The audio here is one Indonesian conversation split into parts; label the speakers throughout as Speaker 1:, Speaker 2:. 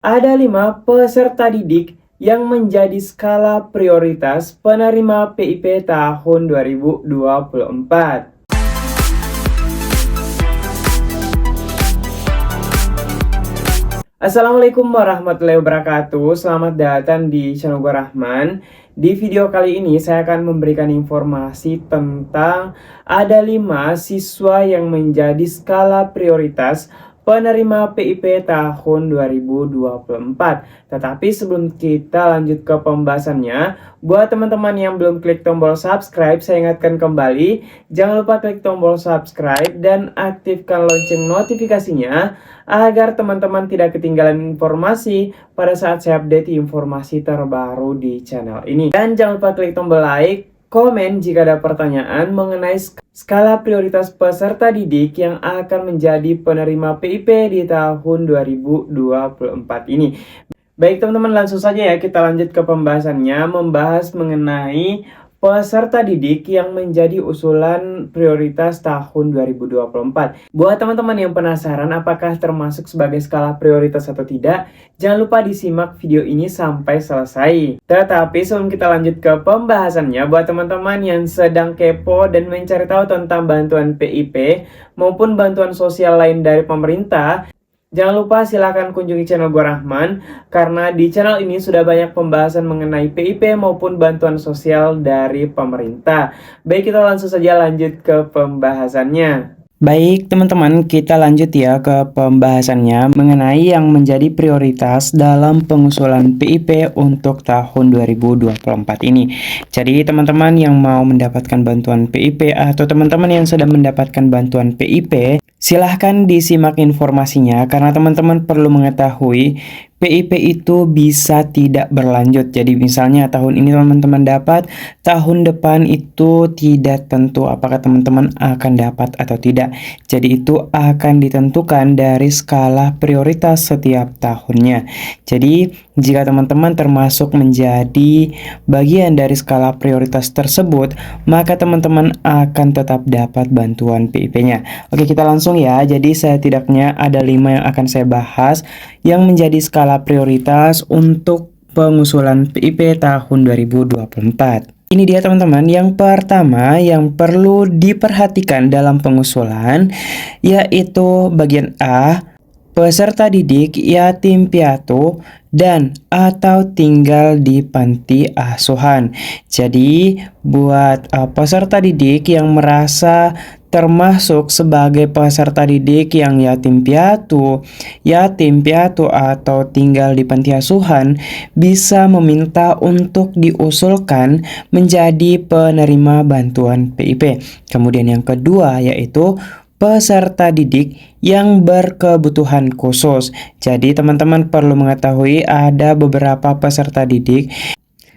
Speaker 1: Ada 5 peserta didik yang menjadi skala prioritas penerima PIP tahun 2024. Assalamualaikum warahmatullahi wabarakatuh. Selamat datang di channel gue Rahman. Di video kali ini saya akan memberikan informasi tentang ada 5 siswa yang menjadi skala prioritas penerima PIP tahun 2024. Tetapi sebelum kita lanjut ke pembahasannya, buat teman-teman yang belum klik tombol subscribe, saya ingatkan kembali, jangan lupa klik tombol subscribe dan aktifkan lonceng notifikasinya agar teman-teman tidak ketinggalan informasi pada saat saya update informasi terbaru di channel ini. Dan jangan lupa klik tombol like, komen jika ada pertanyaan mengenai skala prioritas peserta didik yang akan menjadi penerima PIP di tahun 2024 ini. Baik teman-teman, langsung saja ya kita lanjut ke pembahasannya, membahas mengenai peserta didik yang menjadi usulan prioritas tahun 2024. Buat teman-teman yang penasaran apakah termasuk sebagai skala prioritas atau tidak, jangan lupa disimak video ini sampai selesai. Tetapi sebelum kita lanjut ke pembahasannya, buat teman-teman yang sedang kepo dan mencari tahu tentang bantuan PIP maupun bantuan sosial lain dari pemerintah, jangan lupa silahkan kunjungi channel gue Rahman, karena di channel ini sudah banyak pembahasan mengenai PIP maupun bantuan sosial dari pemerintah. Baik, kita langsung saja lanjut ke pembahasannya. Baik teman-teman, kita lanjut ya ke pembahasannya mengenai yang menjadi prioritas dalam pengusulan PIP untuk tahun 2024 ini. Jadi teman-teman yang mau mendapatkan bantuan PIP atau teman-teman yang sudah mendapatkan bantuan PIP, silahkan disimak informasinya karena teman-teman perlu mengetahui PIP itu bisa tidak berlanjut. Jadi misalnya tahun ini teman-teman dapat, tahun depan itu tidak tentu apakah teman-teman akan dapat atau tidak. Jadi itu akan ditentukan dari skala prioritas setiap tahunnya. Jadi jika teman-teman termasuk menjadi bagian dari skala prioritas tersebut, maka teman-teman akan tetap dapat bantuan PIP-nya. Oke, kita langsung ya. Jadi setidaknya ada 5 yang akan saya bahas yang menjadi skala prioritas untuk pengusulan PIP tahun 2024. Ini dia teman-teman, yang pertama yang perlu diperhatikan dalam pengusulan yaitu bagian A, peserta didik yatim piatu dan atau tinggal di panti asuhan. Jadi buat peserta didik yang merasa termasuk sebagai peserta didik yang yatim piatu atau tinggal di panti asuhan bisa meminta untuk diusulkan menjadi penerima bantuan PIP. Kemudian yang kedua yaitu peserta didik yang berkebutuhan khusus. Jadi teman-teman perlu mengetahui ada beberapa peserta didik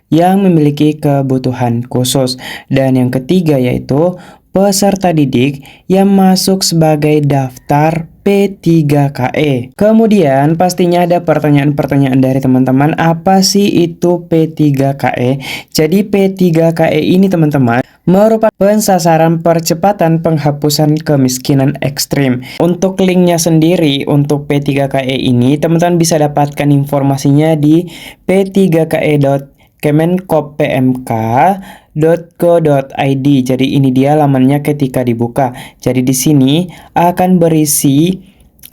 Speaker 1: yang memiliki kebutuhan khusus. Dan yang ketiga yaitu peserta didik yang masuk sebagai daftar P3KE. Kemudian pastinya ada pertanyaan-pertanyaan dari teman-teman, apa sih itu P3KE? Jadi P3KE ini teman-teman merupakan pensasaran percepatan penghapusan kemiskinan ekstrim. Untuk linknya sendiri untuk P3KE ini teman-teman bisa dapatkan informasinya di p3ke.kemenkopmk.go.id. Jadi ini dia lamannya ketika dibuka. Jadi di sini akan berisi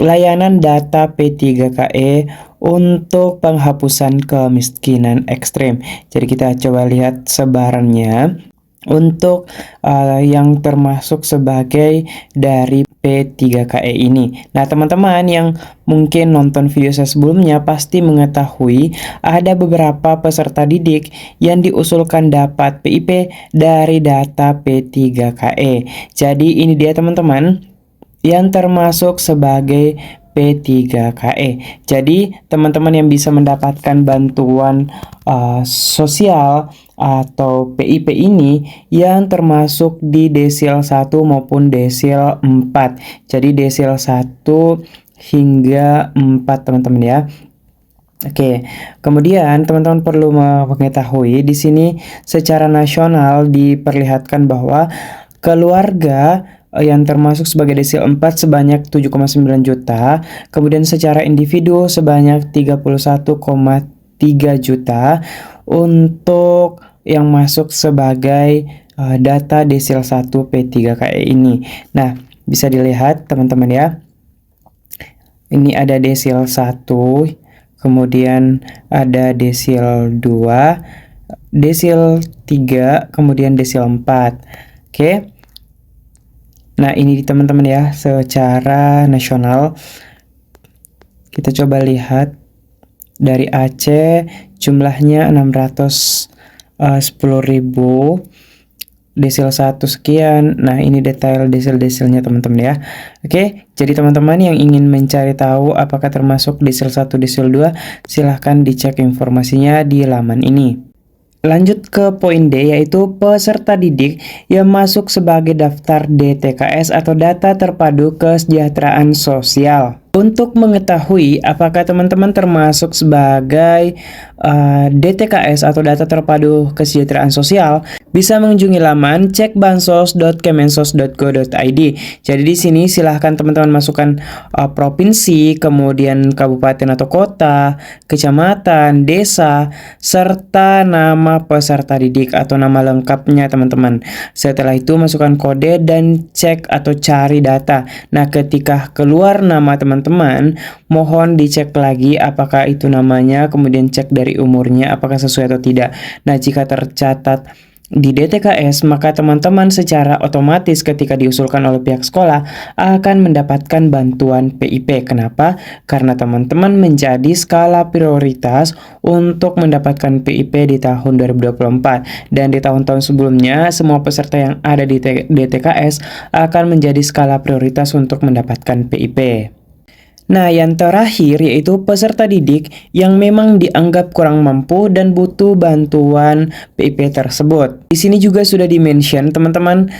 Speaker 1: layanan data P3KE untuk penghapusan kemiskinan ekstrim. Jadi kita coba lihat sebarannya untuk yang termasuk sebagai dari P3KE ini. Nah teman-teman yang mungkin nonton video saya sebelumnya pasti mengetahui ada beberapa peserta didik yang diusulkan dapat PIP dari data P3KE. Jadi ini dia teman-teman yang termasuk sebagai P3KE. Jadi teman-teman yang bisa mendapatkan bantuan sosial atau PIP ini yang termasuk di desil 1 maupun desil 4. Jadi desil 1 hingga 4 teman-teman ya. Oke, kemudian teman-teman perlu mengetahui di sini secara nasional diperlihatkan bahwa keluarga yang termasuk sebagai desil 4 sebanyak 7,9 juta, kemudian secara individu sebanyak 31,3 juta untuk yang masuk sebagai data desil 1 P3KE ini. Nah, bisa dilihat teman-teman ya. Ini ada desil 1, kemudian ada desil 2, desil 3, kemudian desil 4. Oke. Nah, ini teman-teman ya, secara nasional. Kita coba lihat dari Aceh jumlahnya 610.000, desil 1 sekian. Nah, ini detail desil-desilnya teman-teman ya. Oke, jadi teman-teman yang ingin mencari tahu apakah termasuk desil 1, desil 2, silahkan dicek informasinya di laman ini. Lanjut ke poin D, yaitu peserta didik yang masuk sebagai daftar DTKS atau Data Terpadu Kesejahteraan Sosial. Untuk mengetahui apakah teman-teman termasuk sebagai DTKS atau Data Terpadu Kesejahteraan Sosial, bisa mengunjungi laman cekbansos.kemensos.go.id. Jadi di sini silahkan teman-teman masukkan provinsi, kemudian kabupaten atau kota, kecamatan, desa, serta nama peserta didik atau nama lengkapnya teman-teman. Setelah itu masukkan kode dan cek atau cari data. Nah, ketika keluar nama teman-teman, mohon dicek lagi apakah itu namanya, kemudian cek dari umurnya apakah sesuai atau tidak. Nah, jika tercatat di DTKS, maka teman-teman secara otomatis ketika diusulkan oleh pihak sekolah akan mendapatkan bantuan PIP. Kenapa? Karena teman-teman menjadi skala prioritas untuk mendapatkan PIP di tahun 2024. Dan di tahun-tahun sebelumnya, semua peserta yang ada di DTKS akan menjadi skala prioritas untuk mendapatkan PIP. Nah, yang terakhir yaitu peserta didik yang memang dianggap kurang mampu dan butuh bantuan PIP tersebut. Di sini juga sudah di-mention teman-teman,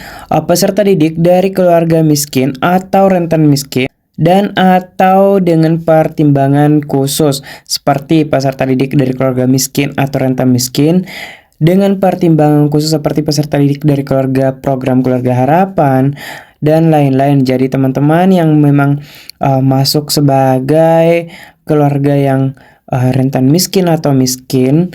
Speaker 1: peserta didik dari keluarga miskin atau rentan miskin dan atau dengan pertimbangan khusus seperti peserta didik dari keluarga miskin atau rentan miskin dengan pertimbangan khusus seperti peserta didik dari keluarga program keluarga harapan dan lain-lain. Jadi teman-teman yang memang masuk sebagai keluarga yang rentan miskin atau miskin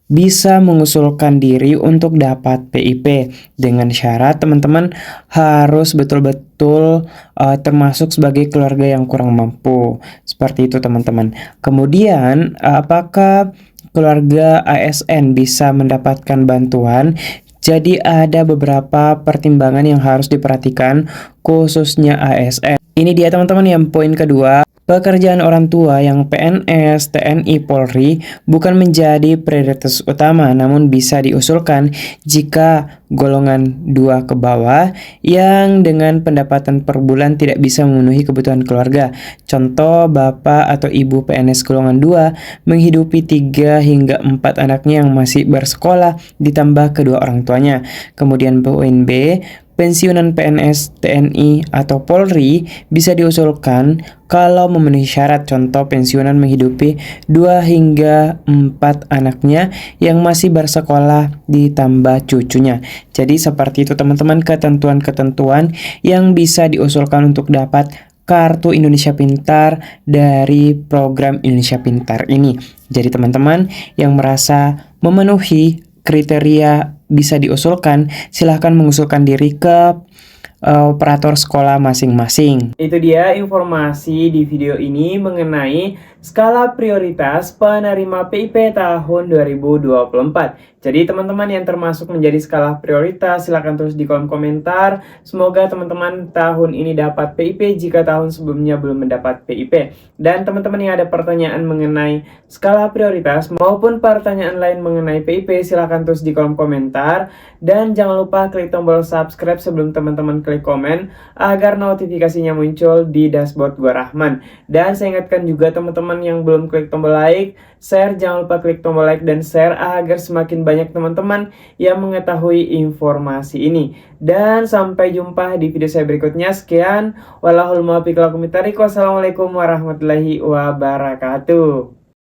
Speaker 1: bisa mengusulkan diri untuk dapat PIP dengan syarat teman-teman harus betul-betul termasuk sebagai keluarga yang kurang mampu. Seperti itu teman-teman. Kemudian apakah keluarga ASN bisa mendapatkan bantuan? Jadi ada beberapa pertimbangan yang harus diperhatikan khususnya ASN. Ini dia teman-teman yang poin kedua. Pekerjaan orang tua yang PNS, TNI, Polri bukan menjadi prioritas utama, namun bisa diusulkan jika golongan 2 ke bawah yang dengan pendapatan per bulan tidak bisa memenuhi kebutuhan keluarga. Contoh, bapak atau ibu PNS golongan 2 menghidupi 3 hingga 4 anaknya yang masih bersekolah ditambah kedua orang tuanya. Kemudian poin B, pensiunan PNS, TNI, atau Polri bisa diusulkan kalau memenuhi syarat, contoh pensiunan menghidupi 2 hingga 4 anaknya yang masih bersekolah ditambah cucunya. Jadi seperti itu teman-teman ketentuan-ketentuan yang bisa diusulkan untuk dapat Kartu Indonesia Pintar dari program Indonesia Pintar ini. Jadi teman-teman yang merasa memenuhi kriteria bisa diusulkan, silahkan mengusulkan diri ke operator sekolah masing-masing. Itu dia informasi di video ini mengenai skala prioritas penerima PIP tahun 2024. Jadi teman-teman yang termasuk menjadi skala prioritas silahkan tulis di kolom komentar. Semoga teman-teman tahun ini dapat PIP jika tahun sebelumnya belum mendapat PIP. Dan teman-teman yang ada pertanyaan mengenai skala prioritas maupun pertanyaan lain mengenai PIP silahkan tulis di kolom komentar. Dan jangan lupa klik tombol subscribe sebelum teman-teman klik komen agar notifikasinya muncul di dashboard gua Rahman. Dan saya ingatkan juga teman-teman yang belum klik tombol like, share, jangan lupa klik tombol like dan share agar semakin banyak teman-teman yang mengetahui informasi ini. Dan sampai jumpa di video saya berikutnya. Sekian, wallahul muwaffiq. Wassalamualaikum warahmatullahi wabarakatuh.